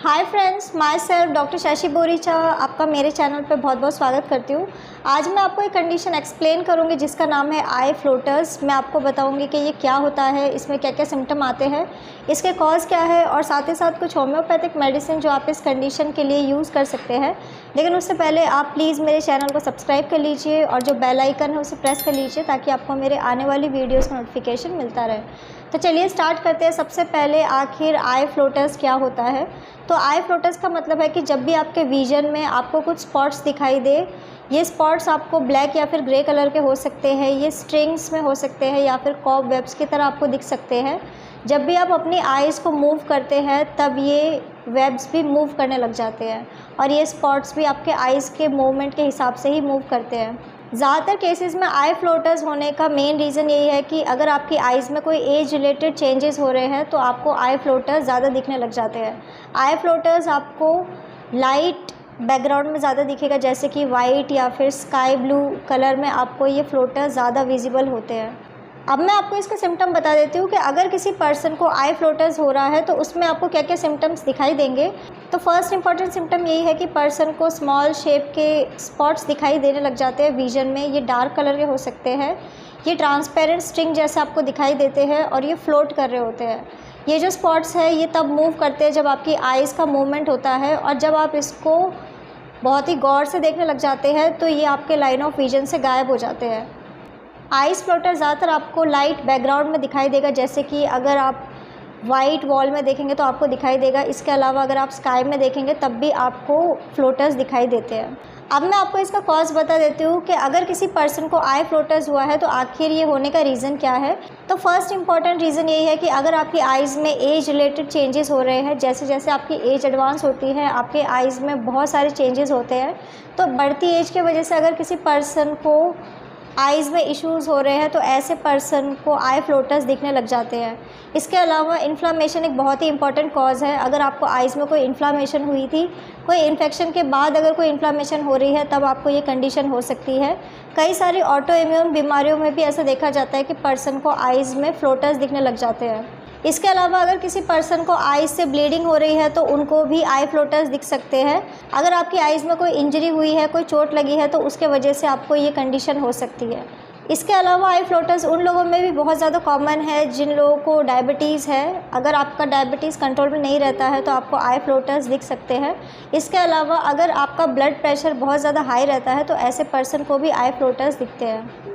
Hi friends, my self doctor Shashi Boricha आपका मेरे channel पे बहुत बहुत स्वागत करती हूँ। आज मैं आपको एक कंडीशन एक्सप्लेन करूँगी जिसका नाम है आई फ्लोटर्स। मैं आपको बताऊँगी कि ये क्या होता है, इसमें क्या क्या सिम्टम आते हैं, इसके कॉज क्या है और साथ ही साथ कुछ होम्योपैथिक मेडिसिन जो आप इस कंडीशन के लिए यूज़ कर सकते हैं। लेकिन उससे पहले आप प्लीज़ मेरे चैनल को सब्सक्राइब कर लीजिए और जो बेल आइकन है उसे प्रेस कर लीजिए ताकि आपको मेरे आने वाली वीडियोज़ का नोटिफिकेशन मिलता रहे। तो चलिए स्टार्ट करते हैं। सबसे पहले आखिर आई फ्लोटर्स क्या होता है। तो आई फ्लोटर्स का मतलब है कि जब भी आपके विजन में आपको कुछ स्पॉट्स दिखाई दे, ये स्पॉट्स आपको ब्लैक या फिर ग्रे कलर के हो सकते हैं, ये स्ट्रिंग्स में हो सकते हैं या फिर कॉब वेब्स की तरह आपको दिख सकते हैं। जब भी आप अपनी आइज़ को मूव करते हैं तब ये वेब्स भी मूव करने लग जाते हैं और ये स्पॉट्स भी आपके आइज़ के मूवमेंट के हिसाब से ही मूव करते हैं। ज़्यादातर केसेस में आई फ्लोटर्स होने का मेन रीज़न यही है कि अगर आपकी आइज़ में कोई एज रिलेटेड चेंजेस हो रहे हैं तो आपको आई फ्लोटर्स ज़्यादा दिखने लग जाते हैं। आई फ्लोटर्स आपको लाइट बैकग्राउंड में ज़्यादा दिखेगा, जैसे कि वाइट या फिर स्काई ब्लू कलर में आपको ये फ्लोटर्स ज़्यादा विजिबल होते हैं। अब मैं आपको इसके सिम्टम बता देती हूँ कि अगर किसी पर्सन को आई फ्लोटर्स हो रहा है तो उसमें आपको क्या क्या सिम्टम्स दिखाई देंगे। तो फर्स्ट इंपॉर्टेंट सिम्टम यही है कि पर्सन को स्मॉल शेप के स्पॉट्स दिखाई देने लग जाते हैं विजन में। ये डार्क कलर के हो सकते हैं, ये ट्रांसपेरेंट स्ट्रिंग जैसे आपको दिखाई देते हैं और ये फ्लोट कर रहे होते हैं। ये जो स्पॉट्स है ये तब मूव करते हैं जब आपकी आइज़ का मूवमेंट होता है और जब आप इसको बहुत ही गौर से देखने लग जाते हैं तो ये आपके लाइन ऑफ विजन से गायब हो जाते हैं। आइज़ फ्लोटर ज़्यादातर आपको लाइट बैकग्राउंड में दिखाई देगा, जैसे कि अगर आप वाइट वॉल में देखेंगे तो आपको दिखाई देगा। इसके अलावा अगर आप स्काई में देखेंगे तब भी आपको फ्लोटर्स दिखाई देते हैं। अब मैं आपको इसका कॉज बता देती हूँ कि अगर किसी पर्सन को आई फ्लोटर्स हुआ है तो आखिर ये होने का रीज़न क्या है। तो फर्स्ट इंपॉर्टेंट रीज़न यही है कि अगर आपकी आइज़ में एज रिलेटेड चेंजेस हो रहे हैं, जैसे जैसे आपकी एज एडवांस होती है आपके आइज़ में बहुत सारे चेंजेस होते हैं। तो बढ़ती एज की वजह से अगर किसी पर्सन को आइज़ में इश्यूज़ हो रहे हैं तो ऐसे पर्सन को आई फ्लोटर्स दिखने लग जाते हैं। इसके अलावा इन्फ्लामेशन एक बहुत ही इंपॉर्टेंट कॉज है। अगर आपको आइज़ में कोई इन्फ्लामेशन हुई थी, कोई इन्फेक्शन के बाद अगर कोई इन्फ्लामेशन हो रही है तब आपको ये कंडीशन हो सकती है। कई सारी ऑटो इम्यून बीमारियों में भी ऐसा देखा जाता है कि पर्सन को आइज़ में फ्लोटर्स दिखने लग जाते हैं। इसके अलावा अगर किसी पर्सन को आइज़ से ब्लीडिंग हो रही है तो उनको भी आई फ्लोटर्स दिख सकते हैं। अगर आपकी आइज़ में कोई इंजरी हुई है, कोई चोट लगी है तो उसके वजह से आपको ये कंडीशन हो सकती है। इसके अलावा आई फ्लोटर्स उन लोगों में भी बहुत ज़्यादा कॉमन है जिन लोगों को डायबिटीज़ है। अगर आपका डायबिटीज़ कंट्रोल में नहीं रहता है तो आपको आई फ्लोटर्स दिख सकते हैं। इसके अलावा अगर आपका ब्लड प्रेशर बहुत ज़्यादा हाई रहता है तो ऐसे पर्सन को भी आई फ्लोटर्स दिखते हैं।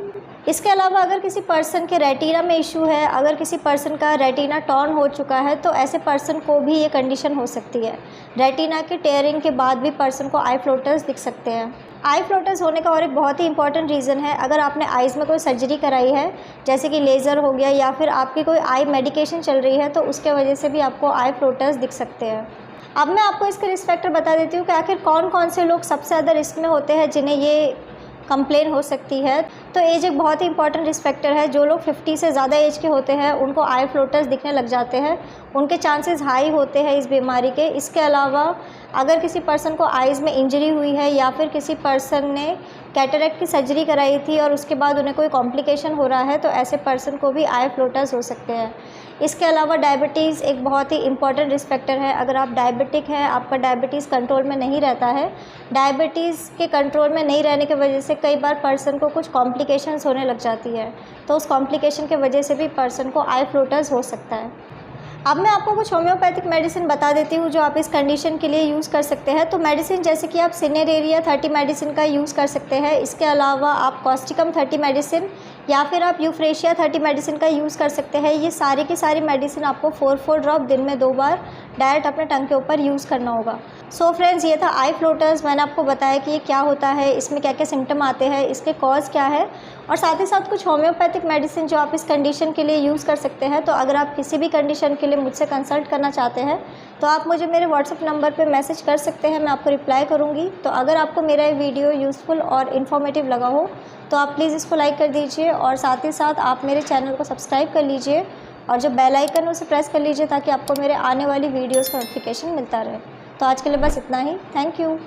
इसके अलावा अगर किसी पर्सन के रेटिना में इशू है, अगर किसी पर्सन का रेटिना टॉर्न हो चुका है तो ऐसे पर्सन को भी ये कंडीशन हो सकती है। रेटिना के टेयरिंग के बाद भी पर्सन को आई फ्लोटर्स दिख सकते हैं। आई फ्लोटर्स होने का और एक बहुत ही इंपॉर्टेंट रीज़न है, अगर आपने आइज़ में कोई सर्जरी कराई है, जैसे कि लेज़र हो गया या फिर आपकी कोई आई मेडिकेशन चल रही है तो उसके वजह से भी आपको आई फ्लोटर्स दिख सकते हैं। अब मैं आपको इसके रिस्क फैक्टर बता देती हूँ कि आखिर कौन कौन से लोग सबसे ज़्यादा रिस्क में होते हैं जिन्हें ये कंप्लेन हो सकती है। तो एज एक बहुत ही इंपॉर्टेंट रिस्क फैक्टर है। जो लोग 50 से ज़्यादा एज के होते हैं उनको आई फ्लोटर्स दिखने लग जाते हैं, उनके चांसेस हाई होते हैं इस बीमारी के। इसके अलावा अगर किसी पर्सन को आइज़ में इंजरी हुई है या फिर किसी पर्सन ने कैटरेक्ट की सर्जरी कराई थी और उसके बाद उन्हें कोई कॉम्प्लिकेशन हो रहा है तो ऐसे पर्सन को भी आई फ्लोटर्स हो सकते हैं। इसके अलावा डायबिटीज़ एक बहुत ही इंपॉर्टेंट रिस्क फैक्टर है। अगर आप डायबिटिक हैं, आपका डायबिटीज़ कंट्रोल में नहीं रहता है, डायबिटीज़ के कंट्रोल में नहीं रहने की वजह से कई बार पर्सन को कुछ कॉम्प्लिकेशंस होने लग जाती है, तो उस कॉम्प्लिकेशन की वजह से भी पर्सन को आई फ्लोटर्स हो सकता है। अब मैं आपको कुछ होम्योपैथिक मेडिसिन बता देती हूँ जो आप इस कंडीशन के लिए यूज़ कर सकते हैं। तो मेडिसिन जैसे कि आप सिनेरेरिया 30 मेडिसिन का यूज़ कर सकते हैं। इसके अलावा आप कॉस्टिकम 30 मेडिसिन या फिर आप यूफ्रेशिया 30 मेडिसिन का यूज़ कर सकते हैं। ये सारी की सारी मेडिसिन आपको 4 ड्रॉप दिन में 2 बार डायरेक्ट अपने टंग के ऊपर यूज़ करना होगा। सो फ्रेंड्स, ये था आई फ्लोटर्स। मैंने आपको बताया कि ये क्या होता है, इसमें क्या क्या सिम्टम आते हैं, इसके कॉज क्या है और साथ ही साथ कुछ होम्योपैथिक मेडिसिन जो आप इस कंडीशन के लिए यूज़ कर सकते हैं। तो अगर आप किसी भी कंडीशन के लिए मुझसे कंसल्ट करना चाहते हैं तो आप मुझे मेरे व्हाट्सएप नंबर पे मैसेज कर सकते हैं, मैं आपको रिप्लाई करूँगी। तो अगर आपको मेरा ये वीडियो यूज़फुल और इन्फॉर्मेटिव लगा हो तो आप प्लीज़ इसको लाइक कर दीजिए और साथ ही साथ आप मेरे चैनल को सब्सक्राइब कर लीजिए और जो बेल आइकन है उसे प्रेस कर लीजिए ताकि आपको मेरे आने वाली वीडियोज़ का नोटिफिकेशन मिलता रहे। तो आज के लिए बस इतना ही। Thank you.